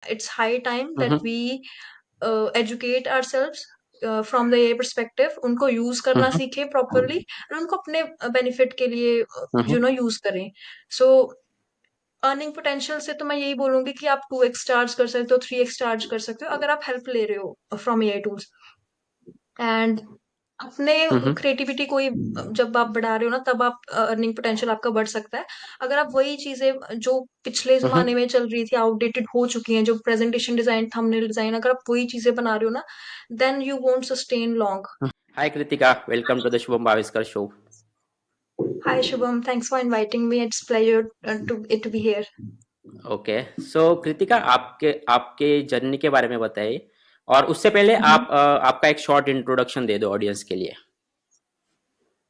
it's high time that hmm. we educate ourselves from the AI perspective, उनको use करना हम्म। सीखे properly और उनको अपने बेनिफिट के लिए हम्म। यूज करें. सो अर्निंग पोटेंशियल से तो मैं यही बोलूंगी कि आप 2x चार्ज कर सकते हो, 3x चार्ज कर सकते हो अगर आप हेल्प ले रहे हो फ्रॉम एआई टूल्स. एंड अपने हम्म। क्रिएटिविटी को ही जब आप बढ़ा रहे हो ना, तब आप अर्निंग पोटेंशियल आपका बढ़ सकता है. अगर आप वही चीजें जो पिछले हम्म। जमाने में चल रही थी, आउटडेटेड हो चुकी हैं, जो प्रेजेंटेशन डिजाइन, थंबनेल डिजाइन, अगर आप वही चीजें बना रहे हो ना, then you won't sustain long. Hi Kritika, welcome to the Shubham Bhaviskar show. Hi Shubham, thanks for inviting me. It's pleasure to be here. Okay, so Kritika, आपके आपके जर्नी के बारे में बताइए। और उससे पहले आप आपका एक शॉर्ट इंट्रोडक्शन दे दो ऑडियंस के लिए।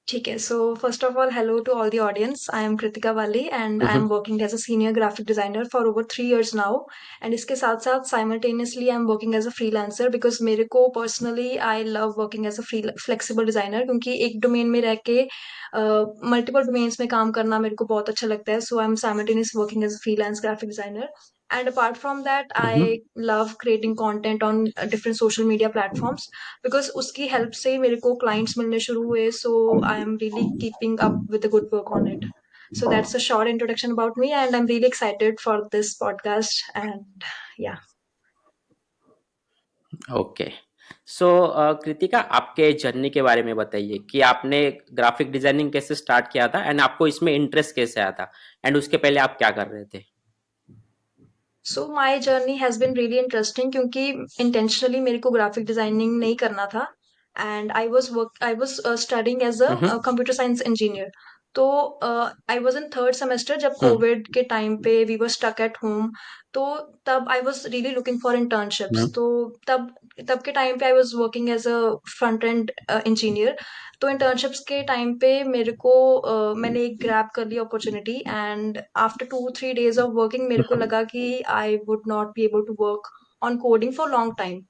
ठीक है. So first of all, hello to all the audience. I am Kritika Wali and I hmm. Am working as a senior graphic designer for over 3 years now. And इसके साथ साथ simultaneously I am working as a freelancer, because मेरे को personally I love working as a free flexible designer, क्योंकि एक domain में रह के मल्टीपल डोमेन्स में काम करना मेरे को बहुत अच्छा लगता है. So I am simultaneous working as a freelance graphic designer. And apart from that, hmm. I love creating content on different social media platforms, because उसकी हेल्प से मेरे को क्लाइंट्स मिलने शुरू हुए. So I am really keeping up with the good work on it. So that's a short introduction about me, and I'm really excited for this podcast. And yeah. Okay, so Kritika, आपके journey के बारे में बताइए कि आपने graphic designing कैसे start किया था एंड आपको इसमें इंटरेस्ट कैसे आया था, एंड उसके पहले आप क्या कर रहे थे। So my journey has been really interesting, क्योंकि इंटेंशनली मेरे को ग्राफिक डिजाइनिंग नहीं करना था. And I was studying as a hmm. Computer science engineer. तो I was in third semester जब हम्म। कोविड के टाइम पे we were stuck at home. तो तब I was really looking for hmm. Internships. तो तब तब के टाइम पे I was working as a front end engineer. तो इंटर्नशिप्स के टाइम पे मेरे को मैंने एक ग्रैब कर ली opportunity. And after 2-3 days of working मेरे को लगा कि I would not be able to work on coding for long time.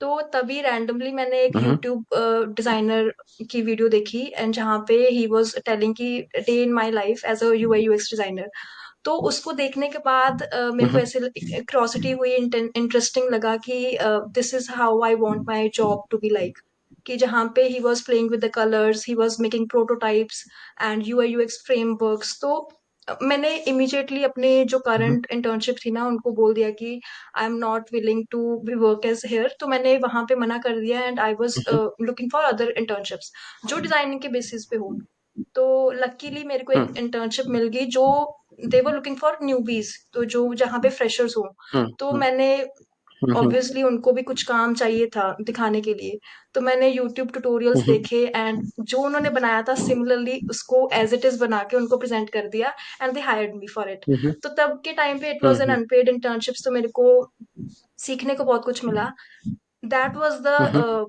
तो तभी रैंडमली मैंने एक हम्म। यूट्यूब डिजाइनर की वीडियो देखी, एंड जहाँ पे ही वाज टेलिंग कि day in my life as a UI UX designer. तो उसको देखने के बाद मेरे को हम्म। ऐसे क्यूरियोसिटी हुई, इंटरेस्टिंग लगा कि this is how I want my job to be like. कि जहाँ पे ही was playing with the colours, he was making prototypes and UI UX frameworks. तो मैंने इमीडिएटली अपने जो हम्म। करंट इंटर्नशिप थी ना, उनको बोल दिया कि I am not willing to be work as here. तो मैंने वहां पे मना कर दिया, and I was looking for other internships जो डिजाइनिंग के बेसिस पे हो. तो लकीली मेरे को एक हम्म। इंटर्नशिप मिल गई जो दे वर लुकिंग फॉर न्यूबीज, तो जो जहाँ पे फ्रेशर्स हो. तो हम्म। मैंने हम्म। ऑब्वियसली उनको भी कुछ काम चाहिए था दिखाने के लिए. तो मैंने यूट्यूब ट्यूटोरियल्स हम्म। देखे, एंड जो उन्होंने बनाया था सिमिलरली उसको एज इट इज बना के उनको प्रेजेंट कर दिया. And they hired me for it. Hmm. तो तब के टाइम पे it was an hmm. Unpaid internship, तो मेरे को सीखने को बहुत कुछ मिला. That was the hmm.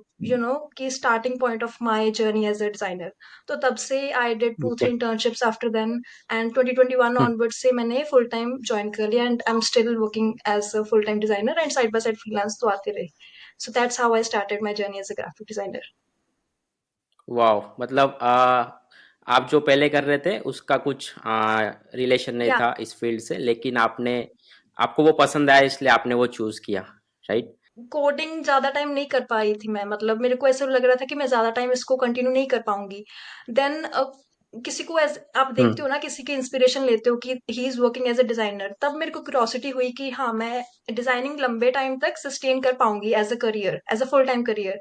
कि starting point of my journey as a designer. तो तब से I did two okay. Three internships after then. And 2021 hmm. Onward से मैंने फुल टाइम ज्वाइन कर लिया, and I am still working as a full time designer, and side by side freelance तो आते रहे. So that's how I started my journey as a graphic designer. Wow, मतलब आप जो पहले कर रहे थे उसका कुछ रिलेशन नहीं या था इस फील्ड से, लेकिन आपने आपको वो पसंद आया इसलिए आपने वो चूज किया, राइट। कोडिंग ज्यादा टाइम नहीं कर पाई थी मैं, मतलब मेरे को ऐसा लग रहा था कि मैं ज्यादा टाइम इसको कंटिन्यू नहीं कर पाऊंगी. देन किसी को आप देखते हम्म। हो ना, किसी की इंस्पिरेशन लेते हो कि he is working as a designer, तब मेरे को क्यूरियोसिटी हुई कि हाँ, मैं डिजाइनिंग लंबे टाइम तक सस्टेन कर पाऊंगी as a career, as a full time career.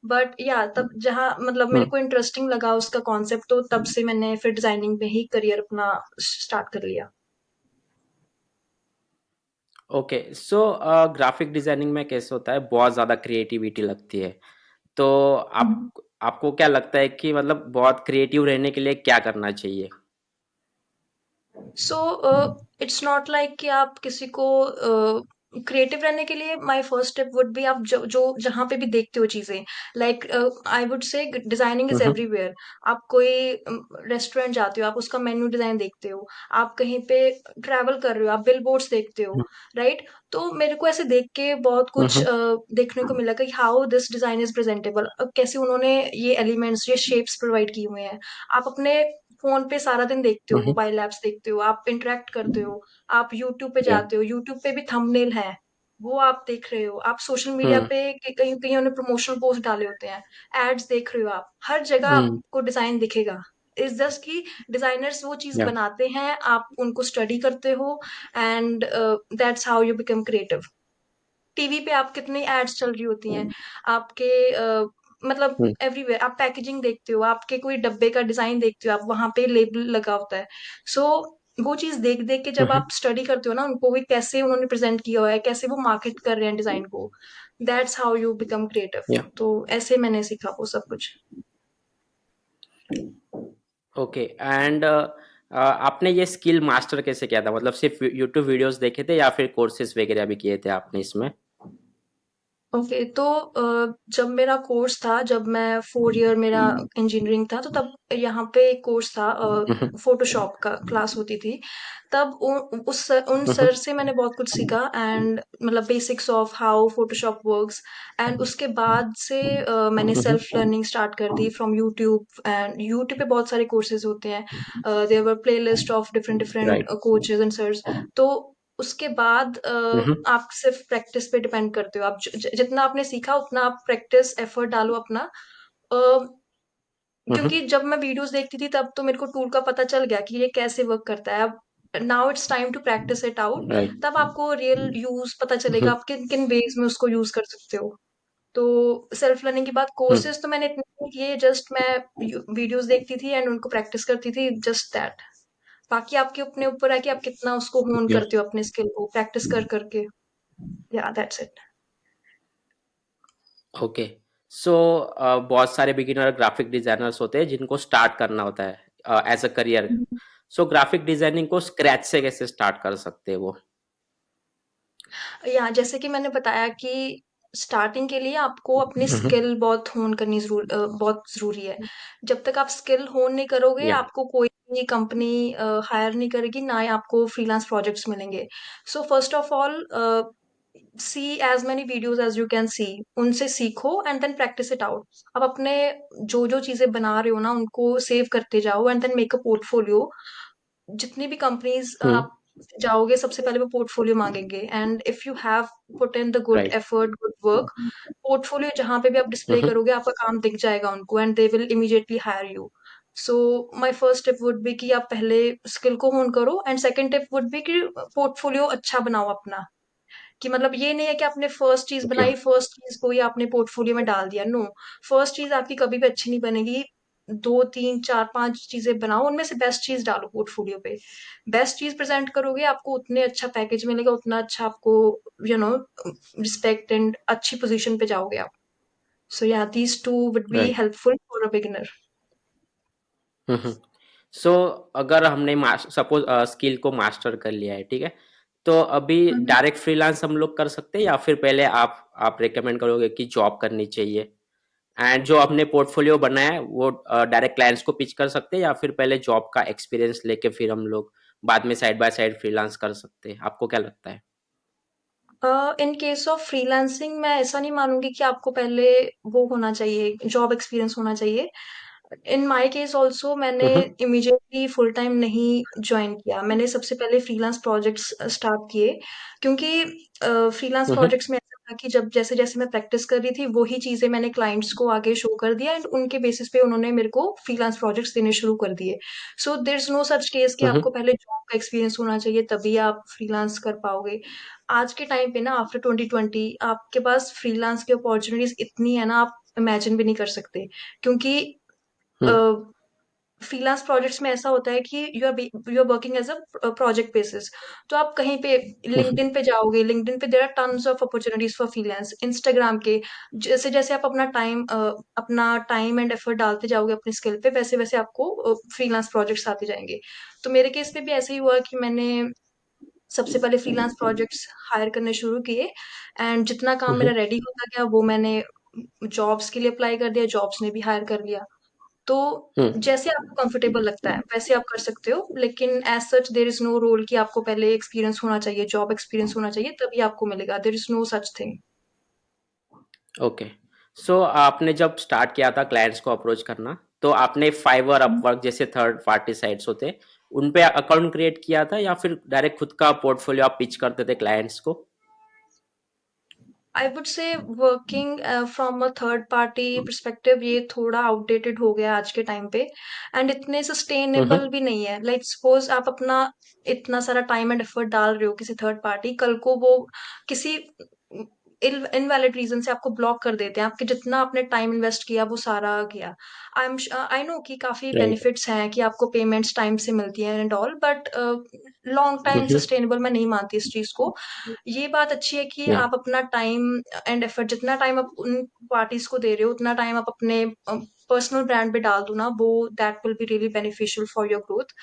But या तब जहाँ मतलब मेरे हम्म। को इंटरेस्टिंग लगा उसका कॉन्सेप्ट, तो तब से मैंने फिर डिजाइनिंग में ही करियर अपना स्टार्ट कर लिया. ओके, सो ग्राफिक डिजाइनिंग में कैसे होता है, बहुत ज़्यादा क्रिएटिविटी लगती है। तो आप आपको क्या लगता है कि मतलब बहुत क्रिएटिव रहने के लिए क्या करना चाहिए। सो इट्स नॉट लाइक कि आप किसी को क्रिएटिव रहने के लिए my first step would be, आप जो जो जहाँ पे भी देखते हो चीजें, लाइक आई वुड से डिजाइनिंग इज हम्म। एवरीवेयर. आप कोई रेस्टोरेंट जाते हो, आप उसका मेन्यू डिजाइन देखते हो. आप कहीं पे ट्रैवल कर रहे हो, आप बिल बोर्ड्स देखते हो, राइट. तो मेरे को ऐसे देख के बहुत कुछ हम्म। देखने को मिला कि how this design is presentable, कैसे उन्होंने ये एलिमेंट्स, ये शेप्स प्रोवाइड किए हुए हैं. आप अपने फोन पे सारा दिन देखते हो, हम्म। मोबाइल एप्स देखते हो, आप इंटरेक्ट करते हो, आप यूट्यूब पे या। जाते हो, यूट्यूब पे भी थंबनेल है. वो आप देख रहे हो, आप सोशल मीडिया हम्म पे कहीं कहीं उन्होंने प्रमोशनल पोस्ट डाले होते हैं, एड्स देख रहे हो आप, हर जगह हम्म आपको डिजाइन दिखेगा। इस जस्ट कि डिजाइनर्स वो चीज या बनाते हैं, आप उनको स्टडी करते हो, and that's how you become creative. TV पे आप कितनी एड्स चल रही होती हैं आपके, मतलब हम्म एवरीवेयर आप पैकेजिंग देखते हो, आपके कोई डब्बे का डिजाइन देखते हो, आप वहां पे लेबल लगा होता है। सो वो चीज देख देख के जब हम्म आप स्टडी करते हो ना उनको, भी कैसे उन्होंने प्रेजेंट किया हुआ है, कैसे वो मार्केट कर रहे हैं डिजाइन को, that's how you become creative. या तो ऐसे मैंने सीखा वो सब कुछ। ओके एंड आपने ये स्किल मास्टर कैसे किया था? मतलब सिर्फ यूट्यूब वीडियोस देखे थे या फिर कोर्सेज वगैरह भी किए थे आपने इसमें? ओके, तो जब मेरा कोर्स था, जब मैं 4 ईयर मेरा इंजीनियरिंग था, तो तब यहाँ पे एक कोर्स था, हम्म फोटोशॉप का क्लास होती थी। तब उन हम्म सर से मैंने बहुत कुछ सीखा, एंड मतलब basics of how Photoshop works. And उसके बाद से मैंने हम्म सेल्फ लर्निंग स्टार्ट कर दी फ्रॉम यूट्यूब, एंड यूट्यूब पे बहुत सारे कोर्सेज होते हैं, there were playlist of different different right coaches and sirs. तो उसके बाद हम्म आप सिर्फ प्रैक्टिस पे डिपेंड करते हो, आप जितना आपने सीखा उतना आप प्रैक्टिस एफर्ट डालो अपना। अ, हम्म क्योंकि जब मैं वीडियोस देखती थी तब तो मेरे को टूल का पता चल गया कि ये कैसे वर्क करता है। अब now it's time to practise it out, right तब आपको रियल यूज पता चलेगा, हम्म आप किन किन वेज में उसको यूज कर सकते हो। तो सेल्फ लर्निंग के बाद हम्म कोर्सेज तो मैंने इतने नहीं किए, जस्ट मैं वीडियोस देखती थी एंड उनको प्रैक्टिस करती थी, जस्ट दैट। बाकी आपके अपने ऊपर है कि आप कितना उसको होन या करते हो अपने स्किल को प्रैक्टिस कर करके। या दैट्स इट। ओके सो बहुत सारे बिगिनर ग्राफिक डिजाइनर्स होते हैं जिनको स्टार्ट करना होता है as a career. So graphic designing को स्क्रैच से कैसे स्टार्ट कर सकते हैं वो? या जैसे कि मैंने बताया कि स्टार्टिंग के लिए आपको अपनी हम्म स्किल बहुत होन करनी बहुत जरूरी है। जब तक आप स्किल होन नहीं करोगे, या आपको कोई भी कंपनी हायर नहीं करेगी, ना ही आपको फ्रीलांस प्रोजेक्ट्स मिलेंगे। So first of all, see as many videos as you can see, उनसे सीखो and then practise it out. अब अपने जो जो चीजें बना रहे हो ना उनको सेव करते जाओ, and then make a portfolio. जितनी भी कंपनीज हम्म आप जाओगे, सबसे पहले वो पोर्टफोलियो मांगेंगे, and if you have put in the good right effort, good work, portfolio जहां पे भी आप डिस्प्ले हम्म करोगे आपका काम दिख जाएगा उनको, and they will immediately hire you. So my first tip would be कि आप पहले स्किल को होन करो, and second tip would be कि पोर्टफोलियो अच्छा बनाओ अपना। कि मतलब ये नहीं है कि आपने फर्स्ट चीज ओके बनाई, फर्स्ट चीज को ही आपने पोर्टफोलियो में डाल दिया, नो। फर्स्ट चीज आपकी कभी भी अच्छी नहीं बनेगी। दो तीन चार पांच चीजें बनाओ, उनमें से बेस्ट चीज डालो पोर्टफोलियो पे। बेस्ट चीज प्रेजेंट करोगे, आपको उतने अच्छा पैकेज मिलेगा, उतना अच्छा आपको रिस्पेक्ट एंड अच्छी पोजीशन पे जाओगे आप। सो या these two would be right helpful for a beginner. Hmm so अगर हमने सपोज स्किल को मास्टर कर लिया है, ठीक है, तो अभी डायरेक्ट फ्रीलांस हम लोग कर सकते हैं या फिर पहले आप रेकमेंड करोगे कि जॉब करनी चाहिए? एंड जो आपने पोर्टफोलियो बनाया है वो डायरेक्ट क्लाइंट्स को पिच कर सकते हैं या फिर पहले जॉब का एक्सपीरियंस लेके फिर हम लोग बाद में साइड बाय साइड फ्रीलांस कर सकते हैं? आपको क्या लगता है? इन केस ऑफ फ्रीलांसिंग मैं ऐसा नहीं मानूंगी कि आपको पहले वो होना चाहिए, जॉब एक्सपीरियंस होना चाहिए। इन माय केस ऑल्सो मैंने हम्म इमीडिएटली फुल टाइम नहीं ज्वाइन किया, मैंने सबसे पहले फ्रीलांस प्रोजेक्ट्स स्टार्ट किए। क्योंकि फ्रीलांस हम्म प्रोजेक्ट्स में ऐसा था कि जब जैसे जैसे मैं प्रैक्टिस कर रही थी वही चीजें मैंने क्लाइंट्स को आगे शो कर दिया, एंड उनके बेसिस पे उन्होंने मेरे को फ्रीलांस प्रोजेक्ट्स देने शुरू कर दिए। So there is no such case कि हम्म आपको पहले जॉब का एक्सपीरियंस होना चाहिए तभी आप फ्रीलांस कर पाओगे। आज के टाइम पे ना, आफ्टर 2020 आपके पास फ्रीलांस की अपॉर्चुनिटीज इतनी है ना, आप इमेजिन भी नहीं कर सकते। क्योंकि हम्म फ्रीलांस प्रोजेक्ट्स में ऐसा होता है कि you are working as a project basis. तो आप कहीं पे हम्म लिंक्डइन पे जाओगे, लिंक्डइन पे there are tons of opportunities for freelance. Instagram के जैसे जैसे आप अपना टाइम एंड एफर्ट डालते जाओगे अपनी स्किल पे, वैसे वैसे आपको फ्रीलांस प्रोजेक्ट्स आते जाएंगे। तो मेरे केस में भी ऐसे ही हुआ कि मैंने सबसे पहले फ्रीलांस प्रोजेक्ट्स हायर करने शुरू किए, एंड जितना काम मेरा हम्म रेडी होता गया वो मैंने जॉब्स के लिए अप्लाई कर दिया, जॉब्स ने भी हायर कर लिया। तो हम्म जैसे आपको कंफर्टेबल लगता है वैसे आप कर सकते हो, लेकिन as such there is no rule कि आपको पहले एक्सपीरियंस होना चाहिए, जॉब एक्सपीरियंस होना चाहिए तभी आपको मिलेगा, there is no such thing. Okay so आपने जब स्टार्ट किया था क्लाइंट्स को अप्रोच करना, तो आपने फाइवर अपवर्क जैसे थर्ड पार्टी साइट्स होते हैं उन पे अकाउंट क्रिएट किया था या फिर डायरेक्ट खुद का पोर्टफोलियो आप पिच करते थे क्लाइंट्स को? आई वुड से working from a third party perspective ये थोड़ा आउटडेटेड हो गया आज के टाइम पे, एंड इतने सस्टेनेबल भी नहीं है। लाइक सपोज आप अपना इतना सारा टाइम एंड एफर्ट डाल रहे हो किसी थर्ड पार्टी, कल को वो किसी इनवैलिड रीजन से आपको ब्लॉक कर देते हैं, आपके जितना आपने टाइम इन्वेस्ट किया वो सारा गया। आई नो कि काफी राइट। बेनिफिट्स हैं कि आपको पेमेंट्स टाइम से मिलती हैं and all, but long time sustainable मैं नहीं मानती इस चीज को। ये बात अच्छी है कि या। आप अपना टाइम एंड एफर्ट, जितना टाइम आप उन पार्टीज को दे रहे हो उतना टाइम आप अपने पर्सनल ब्रांड पे डाल दो ना, वो that will be really beneficial for your growth.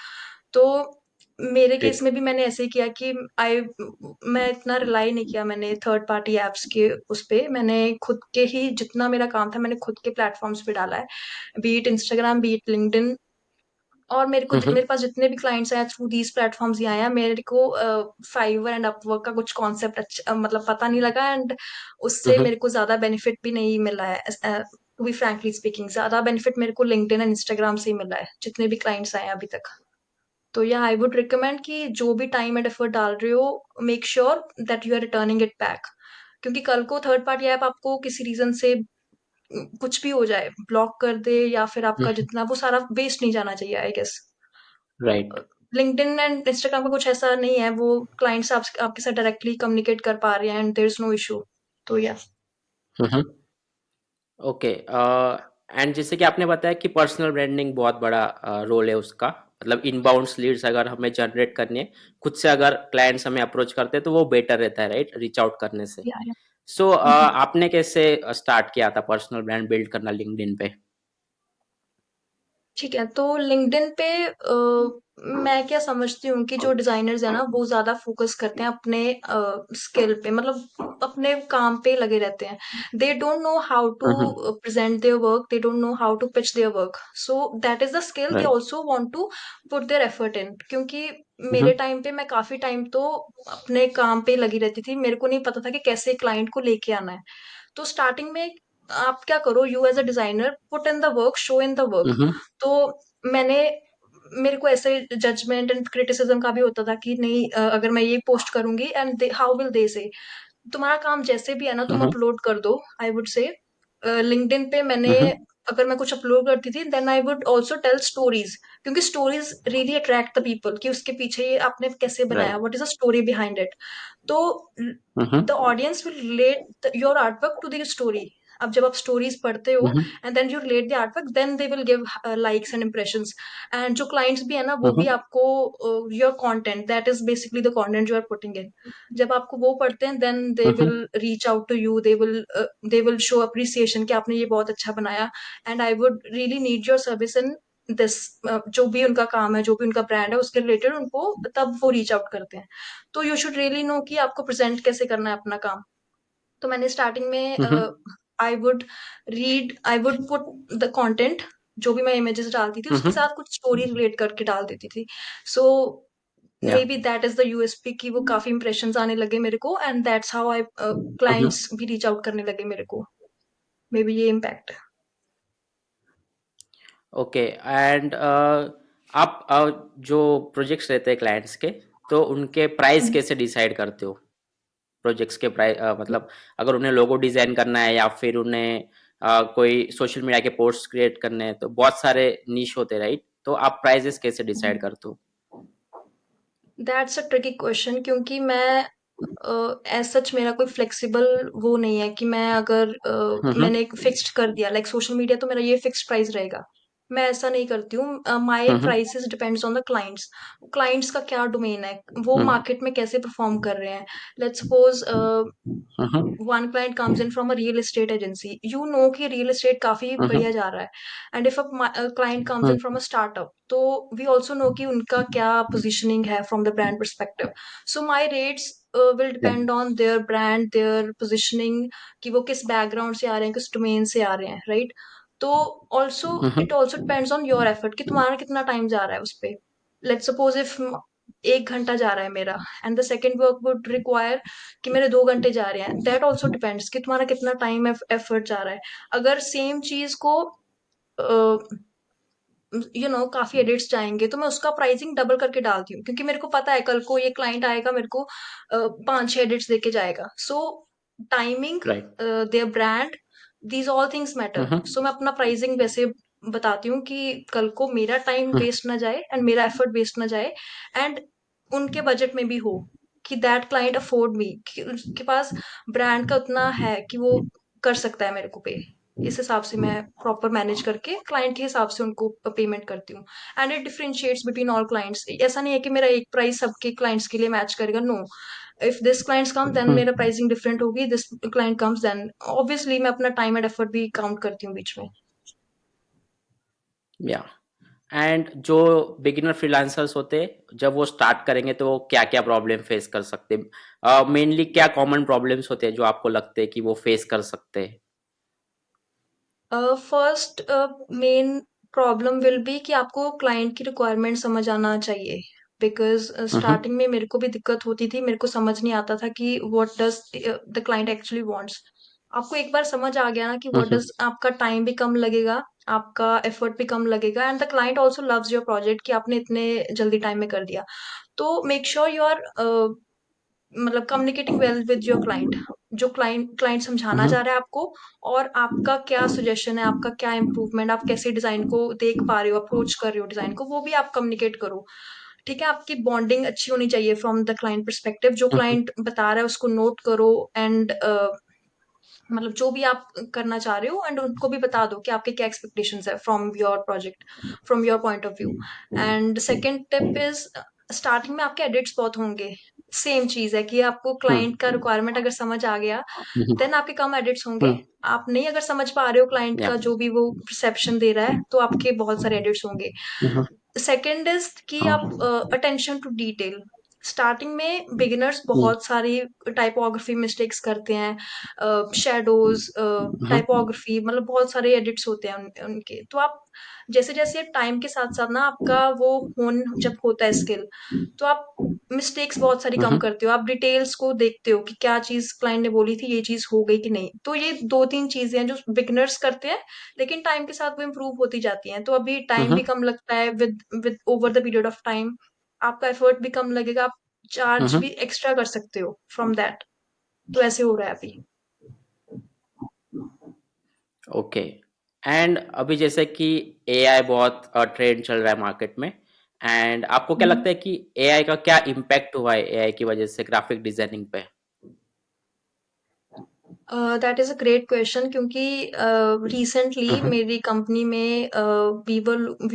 तो मेरे केस ठीक। में भी मैंने ऐसे ही किया कि आई मैं इतना रिलाई नहीं किया मैंने थर्ड पार्टी एप्स के उस पे, मैंने खुद के ही जितना मेरा काम था मैंने खुद के प्लेटफॉर्म्स पे डाला है, बीट इंस्टाग्राम बीट लिंक्डइन। और मेरे पास जितने भी क्लाइंट्स आए थ्रू दीज प्लेटफॉर्म्स ही आए हैं। मेरे को फाइवर एंड अपवर्क का कुछ कॉन्सेप्ट अच्छा मतलब पता नहीं लगा, एंड उससे मेरे को ज्यादा बेनिफिट भी नहीं मिला है। टू बी फ्रैंकली स्पीकिंग, ज्यादा बेनिफिट मेरे को लिंक्डइन एंड इंस्टाग्राम से ही मिला है जितने भी क्लाइंट्स आए हैं अभी तक। तो या आई वुड रिकमेंड कि जो भी टाइम एंड एफर्ट डाल रहे हो, make sure that you are returning it back. क्योंकि कल को थर्ड पार्टी ऐप आपको किसी रीजन से कुछ भी हो जाए, ब्लॉक कर दे या फिर आपका जितना वो सारा वेस्ट नहीं जाना चाहिए I guess. Right. LinkedIn and Instagram का कुछ ऐसा नहीं है, वो क्लाइंट्स आपके साथ डायरेक्टली कम्युनिकेट कर पा रहे हैं and there is no issue. तो या ओके। एंड जैसे कि आपने बताया कि पर्सनल ब्रांडिंग बहुत बड़ा रोल है उसका, मतलब इनबाउंड लीड्स अगर हमें जनरेट करनी है, खुद से अगर क्लाइंट्स हमें अप्रोच करते हैं तो वो बेटर रहता है, राइट, रीच आउट करने से। या सो आपने कैसे स्टार्ट किया था पर्सनल ब्रांड बिल्ड करना लिंक्डइन पे? ठीक है, तो लिंक्डइन पे मैं क्या समझती हूँ कि जो डिजाइनर्स है ना वो ज्यादा फोकस करते हैं अपने स्किल पे, मतलब अपने काम पे लगे रहते हैं। They don't know how to present their work, they don't know how to pitch their work, so that is the skill they right. Also want to put their effort in. क्योंकि मेरे टाइम पे मैं काफी time तो अपने काम पे लगी रहती थी, मेरे को नहीं पता था कि कैसे क्लाइंट को लेके आना है। तो स्टार्टिंग में आप क्या करो, you as a designer put in the work, show in the work. तो मैंने मेरे को ऐसे जजमेंट एंड क्रिटिसिज्म का भी होता था कि नहीं, अगर मैं ये पोस्ट करूंगी एंड हाउ विल दे से, तुम्हारा काम जैसे भी है ना तुम अपलोड कर दो। आई वुड से लिंक्डइन पे मैंने अगर मैं कुछ अपलोड करती थी then I would also tell stories, क्योंकि stories really attract the people कि उसके पीछे ये आपने कैसे बनाया, right. What is a story behind it. तो the audience will relate your artwork to the story. अब जब आप स्टोरीज पढ़ते हो and then you relate the artwork, then they will give likes and impressions. And जो clients भी है ना वो भी आपको your content, that is basically the content you are putting in, जब आपको वो पढ़ते हैं then they will reach out to you, they will show appreciation कि आपने ये बहुत अच्छा बनाया, and I would really need your service in this. जो भी उनका काम है, जो भी उनका ब्रांड है उसके रिलेटेड उनको तब वो रीच आउट करते हैं। तो यू शुड रियली नो कि आपको प्रेजेंट कैसे करना है अपना काम। तो मैंने स्टार्टिंग में I would put the content, जो भी मैं इमेजेस डालती थी उसके साथ कुछ स्टोरी रिलेट करके डाल देती थी। सो या। May be that is the USP कि वो काफी इंप्रेशंस आने लगे मेरे को, and that's how I clients भी रीच आउट करने लगे मेरे को। मे बी ये इम्पैक्ट है। ओके। एंड आप जो प्रोजेक्ट्स रहते हैं क्लाइंट्स के, तो उनके प्राइस कैसे डिसाइड करते हो? प्रोजेक्ट्स के प्राइस मतलब अगर उन्हें लोगो डिजाइन करना है या फिर उन्हें कोई सोशल मीडिया के पोस्ट क्रिएट करने हैं, तो बहुत सारे निश होते हैं, राइट? तो आप प्राइजेस कैसे डिसाइड करते हो? दैट्स अ ट्रिकी क्वेश्चन, क्योंकि मैं एज सच मेरा कोई फ्लेक्सिबल वो नहीं है कि मैं अगर मैंने एक फिक्स्ड कर दिया लाइक सोशल मीडिया तो मेरा ये फिक्स्ड प्राइस रहेगा। मैं ऐसा नहीं करती हूँ। My prices depends on the clients. Clients का क्या डोमेन है, वो मार्केट में कैसे परफॉर्म कर रहे हैं। Let's suppose one client comes in from a real estate agency, you know कि real estate काफी बढ़िया जा रहा है, and if a client comes in from a startup, तो we also know कि उनका क्या positioning है from the brand perspective. So my rates will depend on their brand, their positioning, कि वो किस background से आ रहे हैं, किस domain से आ रहे हैं, right? तो also it also depends on your effort कि तुम्हारा कितना time जा रहा है उस पे। Let's suppose if 1 घंटा जा रहा है मेरा and the second work would require कि मेरे 2 घंटे जा रहे हैं, दैट ऑल्सो डिपेंड्स कि तुम्हारा कितना टाइम एफर्ट जा रहा है। अगर सेम चीज को काफी एडिट्स जाएंगे तो मैं उसका प्राइसिंग डबल करके डालती हूँ, क्योंकि मेरे को पता है कल को ये क्लाइंट आएगा मेरे को 5-6 एडिट्स देके जाएगा। So timing, right. Their brand, these all things matter. So मैं अपना प्राइसिंग वैसे बताती हूँ कि कल को मेरा टाइम वेस्ट ना जाए एंड मेरा एफर्ट वेस्ट ना जाए, एंड उनके बजट में भी हो, कि दैट क्लाइंट अफोर्ड मी, कि उसके पास ब्रांड का उतना है कि वो कर सकता है मेरे को पे। इस हिसाब से मैं प्रॉपर मैनेज करके क्लाइंट के हिसाब से उनको पेमेंट करती हूँ। And it differentiates between all clients. ऐसा नहीं है कि मेरा एक प्राइस सबके क्लाइंट्स के लिए मैच करेगा, no. If this clients come then मेरा प्राइसिंग डिफरेंट होगी, this client comes then obviously मैं अपना टाइम एंड एफर्ट भी काउंट करती हूँ बीच में। या एंड जो बिगिनर फ्रीलांसर्स होते हैं जब वो स्टार्ट करेंगे तो वो क्या क्या प्रॉब्लम फेस कर सकते हैं, मेनली क्या कॉमन प्रॉब्लम्स होते हैं जो आपको लगते हैं कि वो फेस कर सकते हैं? First main problem will be कि आपको क्लाइंट की रिक्वायरमेंट समझ आना चाहिए, बिकॉज हम्म। स्टार्टिंग में मेरे को भी दिक्कत होती थी, मेरे को समझ नहीं आता था कि what does the client actually wants. आपको एक बार समझ आ गया ना कि व्हाट हम्म। डज, आपका टाइम भी कम लगेगा, आपका एफर्ट भी कम लगेगा, and the client also loves your project कि आपने इतने जल्दी टाइम में कर दिया। तो मेक श्योर यू आर मतलब communicating well with your client. जो क्लाइंट क्लाइंट समझाना हम्म। चाह रहा है आपको, और आपका क्या सजेशन है, आपका क्या इम्प्रूवमेंट, आप कैसे डिजाइन को देख पा रहे हो, अप्रोच कर रहे हो डिजाइन को, वो भी आप कम्युनिकेट करो। ठीक है, आपकी बॉन्डिंग अच्छी होनी चाहिए फ्रॉम द क्लाइंट परस्पेक्टिव। जो हम्म। क्लाइंट बता रहा है उसको नोट करो, एंड मतलब जो भी आप करना चाह रहे हो, एंड उनको भी बता दो कि आपके क्या एक्सपेक्टेशंस है from your project, from your point of view. And second tip is, starting में आपके एडिट्स बहुत होंगे। सेम चीज है कि आपको क्लाइंट का रिक्वायरमेंट अगर समझ आ गया, देन आपके कम एडिट्स होंगे। हम्म। आप नहीं अगर समझ पा रहे हो क्लाइंट या का जो भी वो परसेप्शन दे रहा है, तो आपके बहुत सारे एडिट्स होंगे। हम्म। सेकंड इज कि हाँ। आप अटेंशन टू डिटेल। स्टार्टिंग में बिगिनर्स बहुत सारी टाइपोग्राफी मिस्टेक्स करते हैं, शेडोज, हम्म। टाइपोग्राफी, मतलब बहुत सारे एडिट्स होते हैं उनके। तो आप जैसे जैसे टाइम के साथ साथ ना आपका वो होन जब होता है स्किल, तो आप मिस्टेक्स बहुत सारी कम हम्म। करते हो, आप डिटेल्स को देखते हो कि क्या चीज क्लाइंट ने बोली थी, ये चीज हो गई कि नहीं। तो ये दो तीन चीजें हैं जो बिगिनर्स करते हैं, लेकिन टाइम के साथ वो इम्प्रूव होती जाती हैं। तो अभी टाइम भी हम्म। कम लगता है, with over the period of time आपका एफर्ट भी कम लगेगा, आप चार्ज हम्म। भी एक्स्ट्रा कर सकते हो फ्रॉम दैट। तो ऐसे हो रहा है अभी। ओके। एंड अभी जैसे कि एआई बहुत ट्रेंड चल रहा है मार्केट में, एंड आपको क्या लगता है कि एआई का क्या इम्पैक्ट हुआ है एआई की वजह से ग्राफिक डिजाइनिंग पे? That is a great question, क्योंकि रिसेंटली हम्म। मेरी कंपनी में we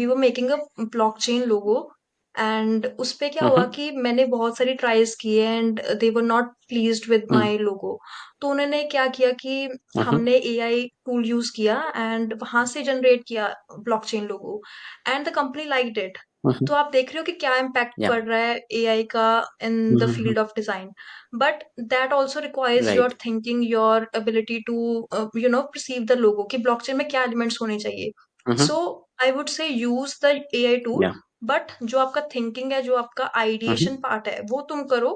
were making a blockchain logo, and उस पे क्या हुआ हम्म। कि मैंने बहुत सारी ट्राइज की है, and they were not pleased with hmm. My logo. तो उन्होंने क्या किया कि हम्म। हमने एआई टूल यूज किया एंड वहां से जनरेट किया blockchain logo, and the company liked it. Hmm. तो आप देख रहे हो कि क्या इम्पैक्ट या पड़ रहा है एआई का in the field of design. But that also requires your right. Thinking, your ability to perceive the logo, कि ब्लॉकचेन में क्या एलिमेंट्स होने चाहिए। Hmm. So I would say use the AI tool, या बट जो आपका thinking है, जो आपका हम्म। आइडिएशन पार्ट है, वो तुम करो,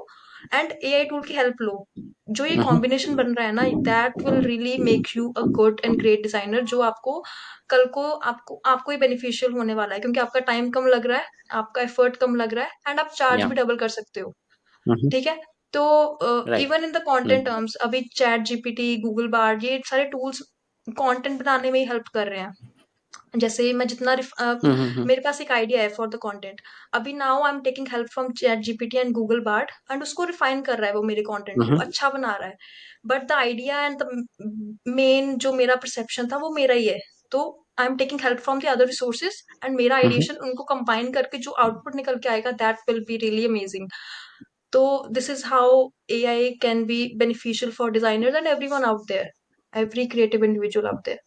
एंड एआई टूल की हेल्प लो। जो ये हम्म। कॉम्बिनेशन बन रहा है ना, that will really make you a good and great designer, जो आपको कल को आपको आपको ही बेनिफिशियल होने वाला है, क्योंकि आपका टाइम कम लग रहा है, आपका एफर्ट कम लग रहा है, एंड आप चार्ज या भी डबल कर सकते हो। हम्म। ठीक है। तो right. Even in the content terms, अभी चैट जीपीटी, गूगल बार्ड, ये सारे टूल्स कंटेंट बनाने में ही हेल्प कर रहे हैं। जैसे मैं जितना हम्म। मेरे पास एक आइडिया है फॉर द कंटेंट, अभी now I am taking help from chat GPT and Google Bard, and उसको रिफाइन कर रहा है वो मेरे कंटेंट को हम्म। अच्छा बना रहा है। But the idea and the main जो मेरा परसेप्शन था वो मेरा ही है। तो I am taking help from the other resources, and मेरा हम्म। आइडिएशन उनको कंबाइन करके जो आउटपुट निकल के आएगा, that will be really amazing. तो this is how AI can be beneficial for designers and everyone out there, every creative individual out there.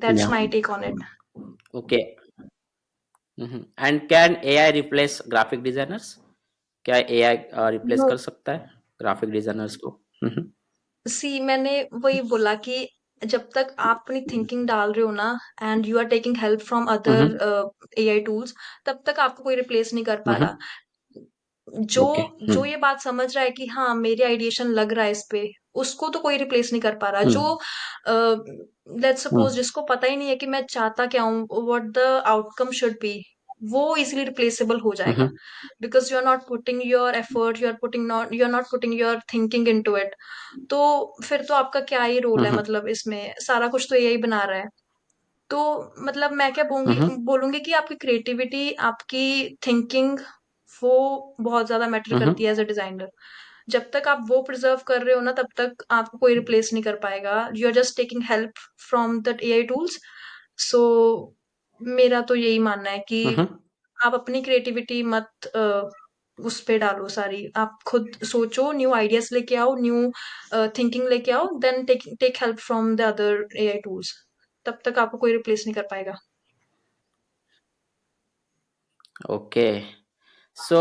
That's या my take on it. Okay. And can AI replace graphic designers? क्या AI replace No. कर सकता है graphic designers को? हम्म। See, मैंने वही बोला कि जब तक आप अपनी थिंकिंग डाल रहे हो ना, and you are taking help from other hmm. AI tools, तब तक आपको कोई रिप्लेस नहीं कर पा हम्म। रहा। जो ओके। जो ये बात समझ रहा है कि हाँ मेरी आइडिएशन लग रहा है इस पे, उसको तो कोई रिप्लेस नहीं कर पा रहा। जो हम्म। Let's hmm. सपोज जिसको पता ही नहीं है कि मैं चाहता क्या हूँ, what the outcome should be, वो इजीली रिप्लेसेबल हो जाएगा, because you are not putting your effort, you are not putting your thinking into it. तो फिर तो आपका क्या ही रोल है, मतलब इसमें सारा कुछ तो एआई बना रहा है। तो मतलब मैं क्या बोलूंगी कि आपकी क्रिएटिविटी, आपकी थिंकिंग, वो बहुत ज्यादा मैटर करती है एज अ डिजाइनर। जब तक आप वो प्रिजर्व कर रहे हो ना, तब तक आपको कोई रिप्लेस नहीं कर पाएगा। You are just taking help from that AI tools. So मेरा तो यही मानना है कि आप अपनी क्रिएटिविटी मत उस पे डालो सारी। आप खुद सोचो, न्यू आइडियाज लेके आओ, न्यू थिंकिंग लेके आओ, then take take help from the other AI tools. तब तक आपको कोई रिप्लेस नहीं कर पाएगा। ओके। सो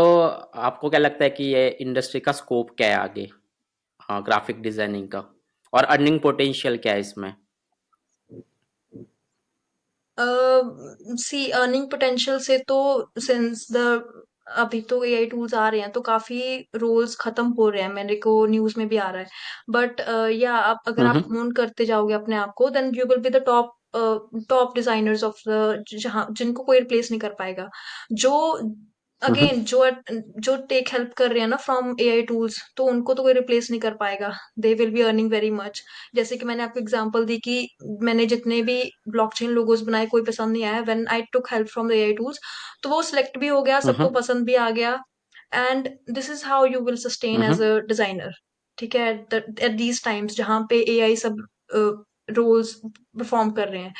आपको क्या लगता है कि ये इंडस्ट्री का स्कोप क्या है आगे, हाँ, ग्राफिक डिजाइनिंग का, और अर्निंग पोटेंशियल क्या है इसमें? सी अर्निंग पोटेंशियल से तो, सिंस द अभी तो एआई टूल्स आ रहे हैं तो काफी रोल्स खत्म हो रहे हैं, मेरे को न्यूज में भी आ रहा है। बट या आप अगर आप होन करते जाओगे अपने आप को, then you will be the top top designers of the, जहाँ जिनको कोई रिप्लेस नहीं कर पाएगा। जो अगेन जो टेक हेल्प कर रहे हैं ना फ्रॉम एआई टूल्स, तो उनको तो कोई रिप्लेस नहीं कर पाएगा। They will be earning very much. जैसे कि मैंने आपको एग्जांपल दी कि मैंने जितने भी ब्लॉकचेन लोगोस बनाए, कोई पसंद नहीं आया, when I took help from the AI tools, तो वो सिलेक्ट भी हो गया, सबको पसंद भी आ गया। And this is how you will sustain as a designer. ठीक है, एट दीज टाइम्स जहाँ पे एआई सब रोल्स परफॉर्म कर रहे हैं।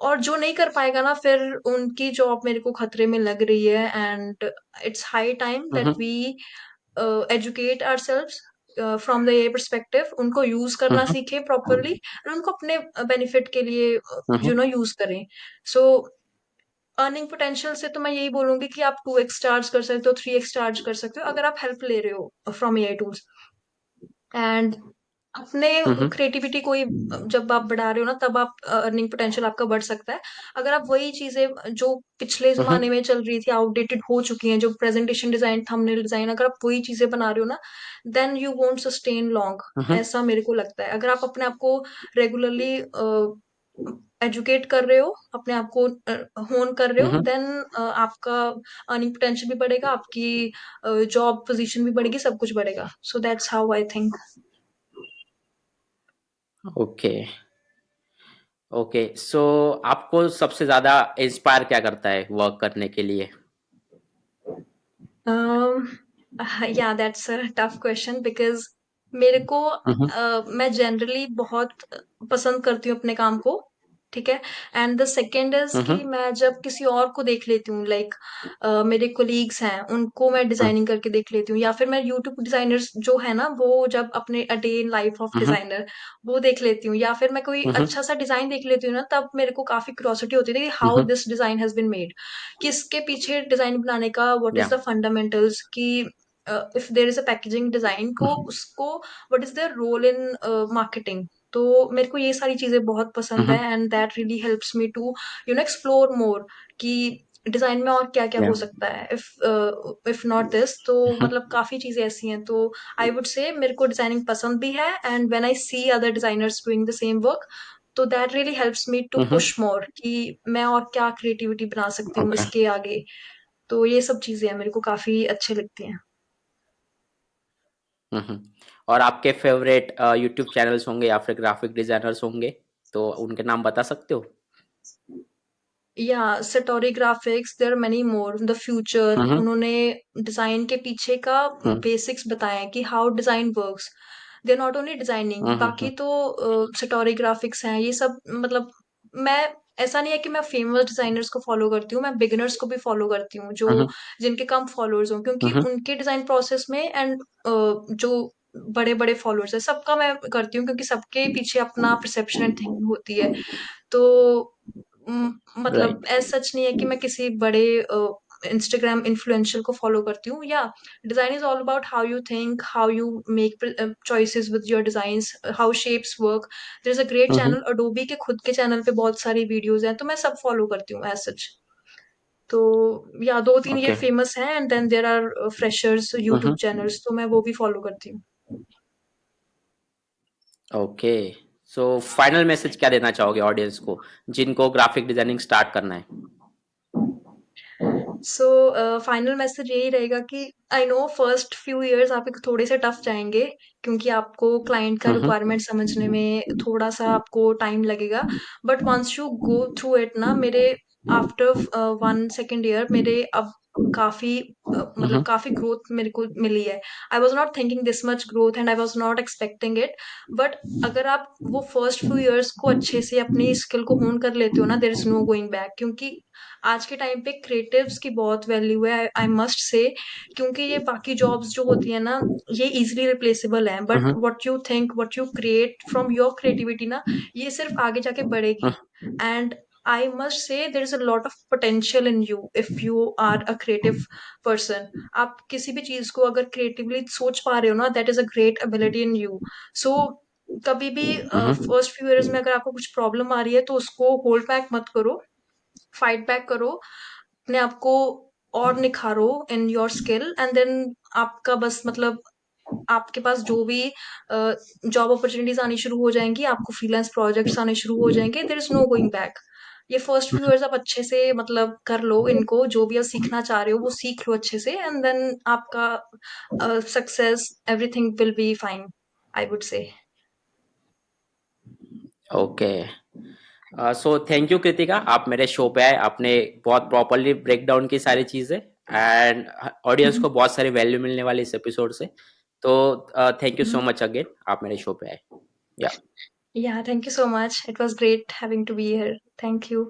और जो नहीं कर पाएगा ना, फिर उनकी जॉब मेरे को खतरे में लग रही है। And it's high time that we educate ourselves from the AI perspective, उनको यूज करना सीखे प्रॉपरली, और उनको अपने बेनिफिट के लिए यूज करें। सो अर्निंग पोटेंशियल से तो मैं यही बोलूंगी कि आप 2x चार्ज कर सकते हो, 3x चार्ज कर सकते हो, अगर आप हेल्प ले रहे हो फ्रॉम एआई टूल्स। एंड अपने क्रिएटिविटी को ही जब आप बढ़ा रहे हो ना, तब आप अर्निंग पोटेंशियल आपका बढ़ सकता है। अगर आप वही चीजें जो पिछले जमाने में चल रही थी, आउटडेटेड हो चुकी हैं, जो प्रेजेंटेशन डिजाइन, थंबनेल डिजाइन, अगर आप वही चीजें बना रहे हो ना, then you won't sustain long. ऐसा मेरे को लगता है। अगर आप अपने आप को रेगुलरली एजुकेट कर रहे हो, अपने आप को होन कर रहे हो, देन आपका अर्निंग पोटेंशियल भी बढ़ेगा, आपकी जॉब पोजीशन भी बढ़ेगी, सब कुछ बढ़ेगा। So that's how I think. Okay. Okay, so आपको सबसे ज्यादा इंस्पायर क्या करता है वर्क करने के लिए? या that's a tough question, because मेरे को मैं जनरली बहुत पसंद करती हूँ अपने काम को। ठीक है। एंड द सेकेंड इज कि मैं जब किसी और को देख लेती हूँ, लाइक मेरे कोलीग्स हैं, उनको मैं डिजाइनिंग करके देख लेती हूँ, या फिर मैं यूट्यूब डिजाइनर्स जो है ना, वो जब अपने a day in life of designer वो देख लेती हूँ, या फिर मैं कोई अच्छा सा डिजाइन देख लेती हूँ ना, तब मेरे को काफी क्यूरियोसिटी होती है कि how this design has been made, कि इसके पीछे डिजाइन बनाने का व्हाट या इज द फंडामेंटल्स, कि if there is a packaging design को उसको, what is their role in marketing. तो मेरे को ये सारी चीजें बहुत पसंद है, and that really helps me to explore more, कि डिजाइन में और क्या क्या या हो सकता है, इफ नॉट दिस। तो मतलब काफी चीजें ऐसी हैं। तो आई वुड से मेरे को डिजाइनिंग पसंद भी है, and when I see other designers doing the same work, तो that really helps me to push more, कि मैं और क्या क्रिएटिविटी बना सकती हूँ ओके। इसके आगे। तो ये सब चीजें मेरे को काफी अच्छी लगती हैं। और आपके फेवरेट यूट्यूब चैनल्स होंगे या फिर ग्राफिक डिजाइनर्स होंगे, तो उनके नाम बता सकते हो? या story graphics, there many more the future, hmm. उन्होंने डिजाइन के पीछे का हम्म। बेसिक्स बताए हैं कि how design works. They not only designing, बाकी तो सटोरी ग्राफिक्स हैं ये सब। मतलब मैं, ऐसा नहीं है कि मैं फेमस डिजाइनर्स को फॉलो करती हूँ, मैं बिगिनर्स को भी फॉलो करती हूँ, जो हम्म। जिनके कम फॉलोअर्स हों, क्योंकि हम्म। उनके डिजाइन प्रोसेस में, एंड जो बड़े बड़े फॉलोअर्स है सबका मैं करती हूँ, क्योंकि सबके पीछे अपना परसेप्शन एंड थिंकिंग होती है। तो मतलब राइट। ऐसा सच नहीं है कि मैं किसी बड़े इंस्टाग्राम इन्फ्लुएंशियल को फॉलो करती हूँ। या design is all about how you think, how you make choices with your designs, how shapes work. There is a great hmm. Channel Adobe के, खुद के चैनल पे बहुत सारी वीडियोस हैं, तो मैं सब फॉलो करती हूँ एज सच। तो या दो तीन ये ओके। फेमस हैं, and then there are freshers YouTube hmm. Channels, तो मैं वो भी फॉलो करती हूँ। ओके, सो फाइनल मैसेज क्या देना चाहोगे ऑडियंस को जिनको ग्राफिक डिजाइनिंग स्टार्ट करना है? सो फाइनल मैसेज यही रहेगा कि I know first few years आपके थोड़े से टफ जाएंगे, क्योंकि आपको क्लाइंट का हम्म रिक्वायरमेंट समझने में थोड़ा सा आपको टाइम लगेगा। But once you go through it ना, मेरे आफ्टर 1 2 ईयर मेरे अब काफी मतलब हम्म काफी ग्रोथ मेरे को मिली है। I was not thinking this much growth and I was not expecting it. But अगर आप वो फर्स्ट फ्यू इयर्स को अच्छे से अपनी स्किल को होन कर लेते हो ना, there is no going back. क्योंकि आज के टाइम पे क्रिएटिव्स की बहुत वैल्यू है, आई मस्ट से। क्योंकि ये बाकी जॉब्स जो होती है ना, ये इजीली रिप्लेसेबल है, but hmm what you think, what you create from your creativity ना, ये सिर्फ आगे जाके बढ़ेगी। And I must say there is a lot of potential in you if you are a creative person. आप किसी भी चीज को अगर क्रिएटिवली सोच पा रहे हो ना, that is a great ability in you. So कभी भी हम्म फर्स्ट फ्यू इयर्स में अगर आपको कुछ प्रॉब्लम आ रही है तो उसको होल्ड बैक मत करो, फाइट बैक करो, अपने आप को और निखारो in your skill. And then आपका बस मतलब आपके पास जो भी जॉब अपॉर्चुनिटीज आनी शुरू हो जाएंगी, आपको फ्रीलांस प्रोजेक्ट्स आने शुरू हो जाएंगे, there is no going back. ये फर्स्ट फ्यू इयर्स आप अच्छे से मतलब कर लो इनको, जो भी आप सीखना चाह रहे हो वो सीख लो अच्छे से, एंड देन आपका success everything will be fine, I would से। Okay. So thank you Kritika, आप मेरे शो पे आए, आपने बहुत प्रॉपरली ब्रेक डाउन की सारी चीज़ें, एंड ऑडियंस को बहुत सारी वैल्यू मिलने वाली इस एपिसोड से। तो thank you so much again, आप मेरे शो पे आए। या Yeah, thank you so much. It was great having to be here. Thank you.